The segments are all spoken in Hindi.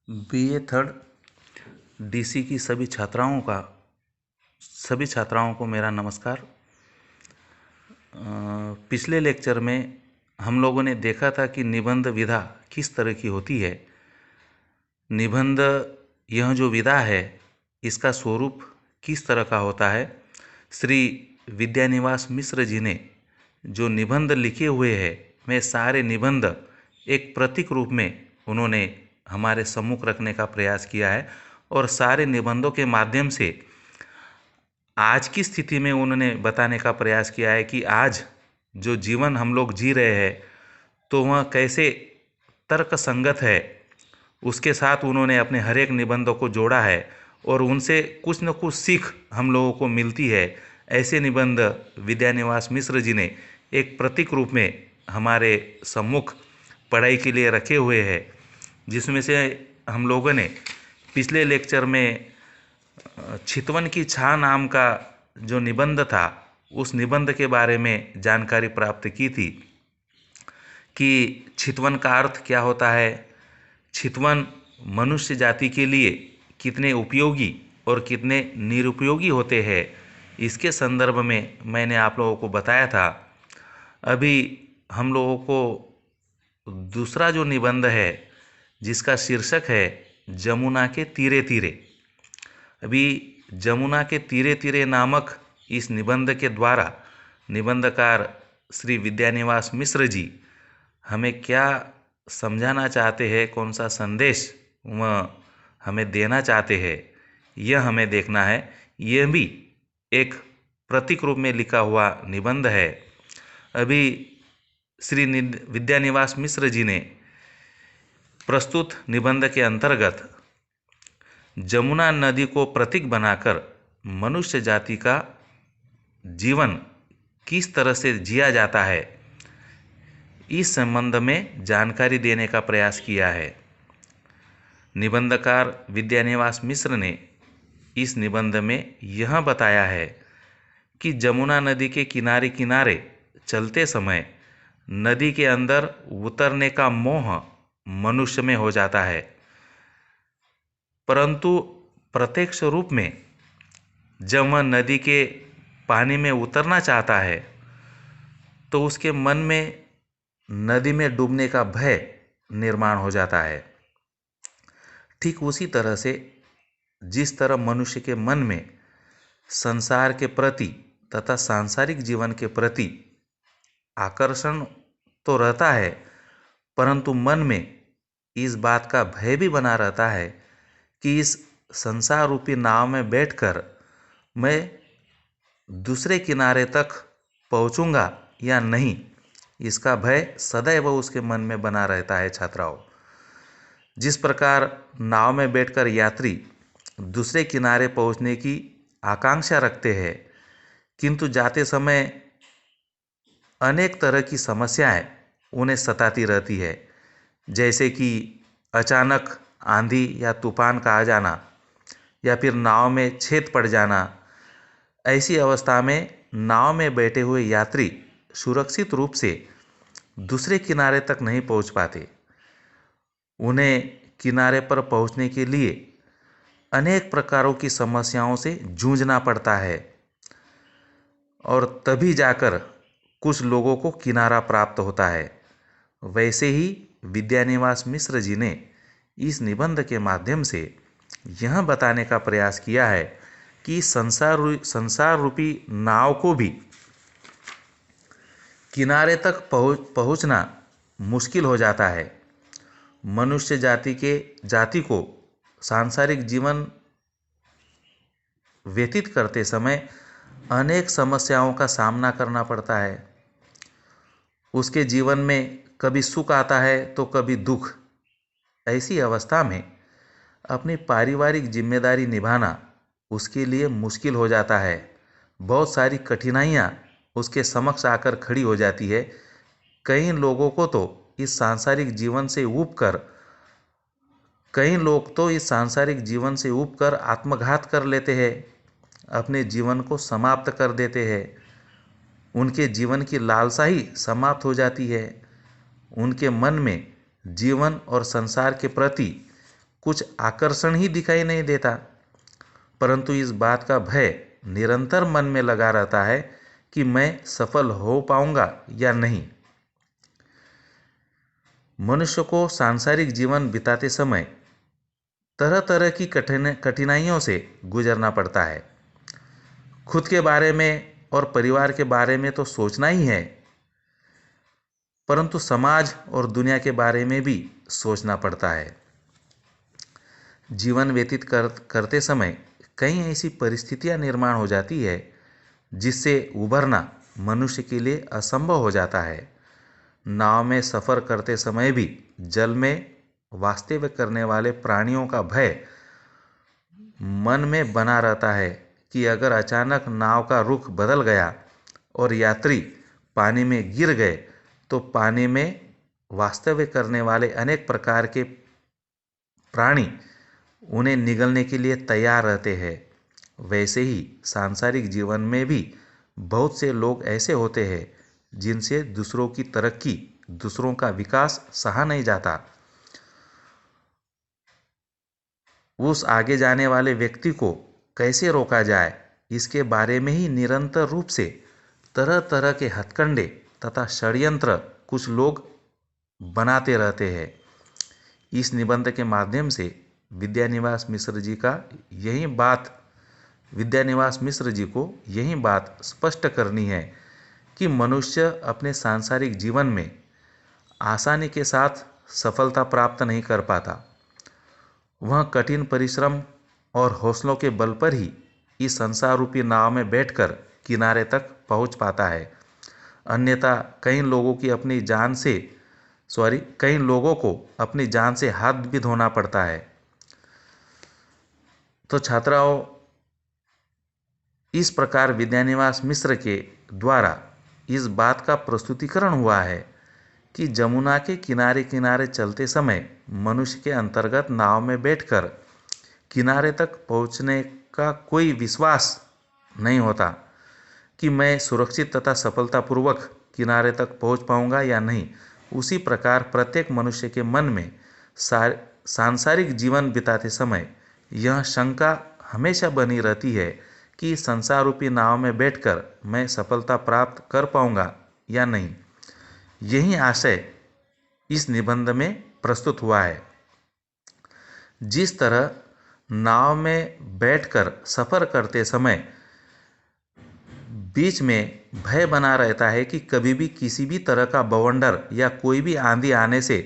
बीए थर्ड डीसी की सभी छात्राओं को मेरा नमस्कार। पिछले लेक्चर में हम लोगों ने देखा था कि निबंध विधा किस तरह की होती है। निबंध यह जो विधा है इसका स्वरूप किस तरह का होता है। श्री विद्यानिवास मिश्र जी ने जो निबंध लिखे हुए हैं वे सारे निबंध एक प्रतीक रूप में उन्होंने हमारे सम्मुख रखने का प्रयास किया है और सारे निबंधों के माध्यम से आज की स्थिति में उन्होंने बताने का प्रयास किया है कि आज जो जीवन हम लोग जी रहे हैं तो वह कैसे तर्क संगत है। उसके साथ उन्होंने अपने हर एक निबंधों को जोड़ा है और उनसे कुछ न कुछ सीख हम लोगों को मिलती है। ऐसे निबंध विद्यानिवास मिश्र जी ने एक प्रतीक रूप में हमारे सम्मुख पढ़ाई के लिए रखे हुए हैं, जिसमें से हम लोगों ने पिछले लेक्चर में चितवन की छा नाम का जो निबंध था उस निबंध के बारे में जानकारी प्राप्त की थी कि चितवन का अर्थ क्या होता है, चितवन मनुष्य जाति के लिए कितने उपयोगी और कितने निरुपयोगी होते हैं, इसके संदर्भ में मैंने आप लोगों को बताया था। अभी हम लोगों को दूसरा जो निबंध है जिसका शीर्षक है जमुना के तीरे तीरे। अभी जमुना के तीरे तीरे नामक इस निबंध के द्वारा निबंधकार श्री विद्यानिवास मिश्र जी हमें क्या समझाना चाहते हैं, कौन सा संदेश वह हमें देना चाहते हैं, यह हमें देखना है। यह भी एक प्रतीक रूप में लिखा हुआ निबंध है। अभी श्री विद्यानिवास मिश्र जी ने प्रस्तुत निबंध के अंतर्गत जमुना नदी को प्रतीक बनाकर मनुष्य जाति का जीवन किस तरह से जिया जाता है इस संबंध में जानकारी देने का प्रयास किया है। निबंधकार विद्यानिवास मिश्र ने इस निबंध में यह बताया है कि जमुना नदी के किनारे किनारे चलते समय नदी के अंदर उतरने का मोह मनुष्य में हो जाता है, परंतु प्रत्यक्ष रूप में जब वह नदी के पानी में उतरना चाहता है तो उसके मन में नदी में डूबने का भय निर्माण हो जाता है। ठीक उसी तरह से जिस तरह मनुष्य के मन में संसार के प्रति तथा सांसारिक जीवन के प्रति आकर्षण तो रहता है, परंतु मन में इस बात का भय भी बना रहता है कि इस संसार रूपी नाव में बैठकर मैं दूसरे किनारे तक पहुंचूंगा या नहीं, इसका भय सदैव उसके मन में बना रहता है। छात्राओं, जिस प्रकार नाव में बैठकर यात्री दूसरे किनारे पहुंचने की आकांक्षा रखते हैं, किंतु जाते समय अनेक तरह की समस्याएं उन्हें सताती रहती है, जैसे कि अचानक आंधी या तूफान का आ जाना या फिर नाव में छेद पड़ जाना। ऐसी अवस्था में नाव में बैठे हुए यात्री सुरक्षित रूप से दूसरे किनारे तक नहीं पहुंच पाते। उन्हें किनारे पर पहुंचने के लिए अनेक प्रकारों की समस्याओं से जूझना पड़ता है और तभी जाकर कुछ लोगों को किनारा प्राप्त होता है। वैसे ही विद्यानिवास मिश्र जी ने इस निबंध के माध्यम से यह बताने का प्रयास किया है कि संसार रूपी नाव को भी किनारे तक पहुंचना मुश्किल हो जाता है। मनुष्य जाति को सांसारिक जीवन व्यतीत करते समय अनेक समस्याओं का सामना करना पड़ता है। उसके जीवन में कभी सुख आता है तो कभी दुख। ऐसी अवस्था में अपनी पारिवारिक जिम्मेदारी निभाना उसके लिए मुश्किल हो जाता है। बहुत सारी कठिनाइयाँ उसके समक्ष आकर खड़ी हो जाती है। कई लोगों को तो इस सांसारिक जीवन से ऊब कर आत्मघात कर लेते हैं, अपने जीवन को समाप्त कर देते हैं। उनके जीवन की लालसा ही समाप्त हो जाती है। उनके मन में जीवन और संसार के प्रति कुछ आकर्षण ही दिखाई नहीं देता, परंतु इस बात का भय निरंतर मन में लगा रहता है कि मैं सफल हो पाऊंगा या नहीं। मनुष्य को सांसारिक जीवन बिताते समय तरह तरह की कठिनाइयों से गुजरना पड़ता है। खुद के बारे में और परिवार के बारे में तो सोचना ही है, परंतु समाज और दुनिया के बारे में भी सोचना पड़ता है। जीवन व्यतीत करते समय कई ऐसी परिस्थितियां निर्माण हो जाती है जिससे उभरना मनुष्य के लिए असंभव हो जाता है। नाव में सफ़र करते समय भी जल में वास्तव्य करने वाले प्राणियों का भय मन में बना रहता है कि अगर अचानक नाव का रुख बदल गया और यात्री पानी में गिर गए तो पानी में वास्तव्य करने वाले अनेक प्रकार के प्राणी उन्हें निगलने के लिए तैयार रहते हैं। वैसे ही सांसारिक जीवन में भी बहुत से लोग ऐसे होते हैं जिनसे दूसरों की तरक्की, दूसरों का विकास सहा नहीं जाता। उस आगे जाने वाले व्यक्ति को कैसे रोका जाए, इसके बारे में ही निरंतर रूप से तरह तरह के हथकंडे तथा षड्यंत्र कुछ लोग बनाते रहते हैं। इस निबंध के माध्यम से विद्यानिवास मिश्र जी को यही बात स्पष्ट करनी है कि मनुष्य अपने सांसारिक जीवन में आसानी के साथ सफलता प्राप्त नहीं कर पाता। वह कठिन परिश्रम और हौसलों के बल पर ही इस संसार रूपी नाव में बैठकर किनारे तक पहुंच पाता है। अन्यथा कई लोगों को अपनी जान से हाथ भी धोना पड़ता है। तो छात्राओं, इस प्रकार विद्यानिवास मिश्र के द्वारा इस बात का प्रस्तुतिकरण हुआ है कि जमुना के किनारे किनारे चलते समय मनुष्य के अंतर्गत नाव में बैठकर किनारे तक पहुंचने का कोई विश्वास नहीं होता कि मैं सुरक्षित तथा सफलतापूर्वक किनारे तक पहुंच पाऊंगा या नहीं। उसी प्रकार प्रत्येक मनुष्य के मन में सांसारिक जीवन बिताते समय यह शंका हमेशा बनी रहती है कि संसार रूपी नाव में बैठकर मैं सफलता प्राप्त कर पाऊंगा या नहीं। यही आशय इस निबंध में प्रस्तुत हुआ है। जिस तरह नाव में बैठकर सफ़र करते समय बीच में भय बना रहता है कि कभी भी किसी भी तरह का बवंडर या कोई भी आंधी आने से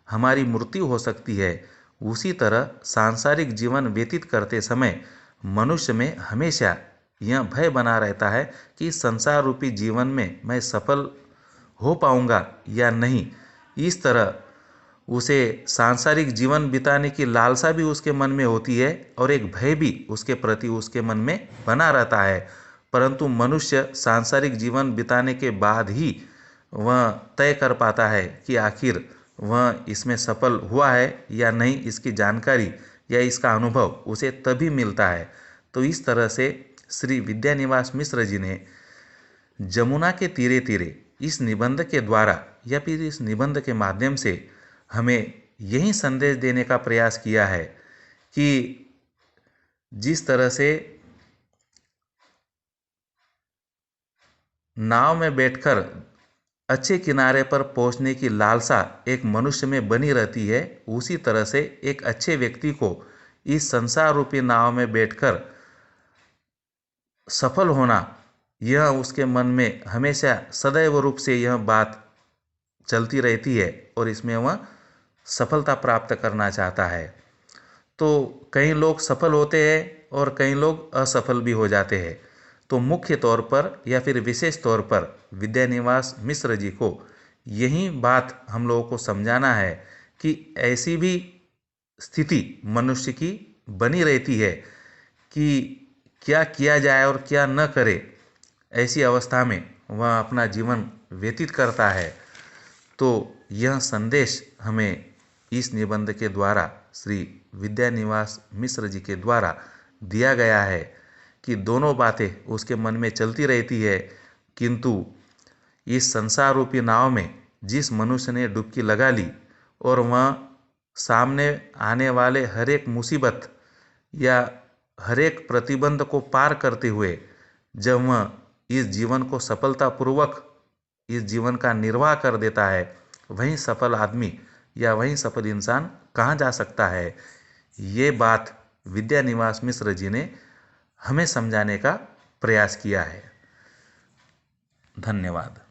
हमारी मृत्यु हो सकती है, उसी तरह सांसारिक जीवन व्यतीत करते समय मनुष्य में हमेशा यह भय बना रहता है कि संसार रूपी जीवन में मैं सफल हो पाऊंगा या नहीं। इस तरह उसे सांसारिक जीवन बिताने की लालसा भी उसके मन में होती है और एक भय भी उसके प्रति उसके मन में बना रहता है। परंतु मनुष्य सांसारिक जीवन बिताने के बाद ही वह तय कर पाता है कि आखिर वह इसमें सफल हुआ है या नहीं। इसकी जानकारी या इसका अनुभव उसे तभी मिलता है। तो इस तरह से श्री विद्यानिवास मिश्र जी ने जमुना के तीरे तीरे इस निबंध के द्वारा या फिर इस निबंध के माध्यम से हमें यही संदेश देने का प्रयास किया है कि जिस तरह से नाव में बैठकर अच्छे किनारे पर पहुंचने की लालसा एक मनुष्य में बनी रहती है, उसी तरह से एक अच्छे व्यक्ति को इस संसार रूपी नाव में बैठकर सफल होना, यह उसके मन में हमेशा सदैव रूप से यह बात चलती रहती है और इसमें वह सफलता प्राप्त करना चाहता है। तो कई लोग सफल होते हैं और कई लोग असफल भी हो जाते हैं। तो मुख्य तौर पर या फिर विशेष तौर पर विद्यानिवास मिश्र जी को यही बात हम लोगों को समझाना है कि ऐसी भी स्थिति मनुष्य की बनी रहती है कि क्या किया जाए और क्या न करे, ऐसी अवस्था में वह अपना जीवन व्यतीत करता है। तो यह संदेश हमें इस निबंध के द्वारा श्री विद्यानिवास मिश्र जी के द्वारा दिया गया है कि दोनों बातें उसके मन में चलती रहती है, किंतु इस संसार रूपी नाव में जिस मनुष्य ने डुबकी लगा ली और वह सामने आने वाले हर एक मुसीबत या हर एक प्रतिबंध को पार करते हुए जब वह इस जीवन को सफलतापूर्वक इस जीवन का निर्वाह कर देता है, वहीं सफल आदमी या वहीं सफल इंसान कहाँ जा सकता है। ये बात विद्यानिवास मिश्र जी ने हमें समझाने का प्रयास किया है। धन्यवाद।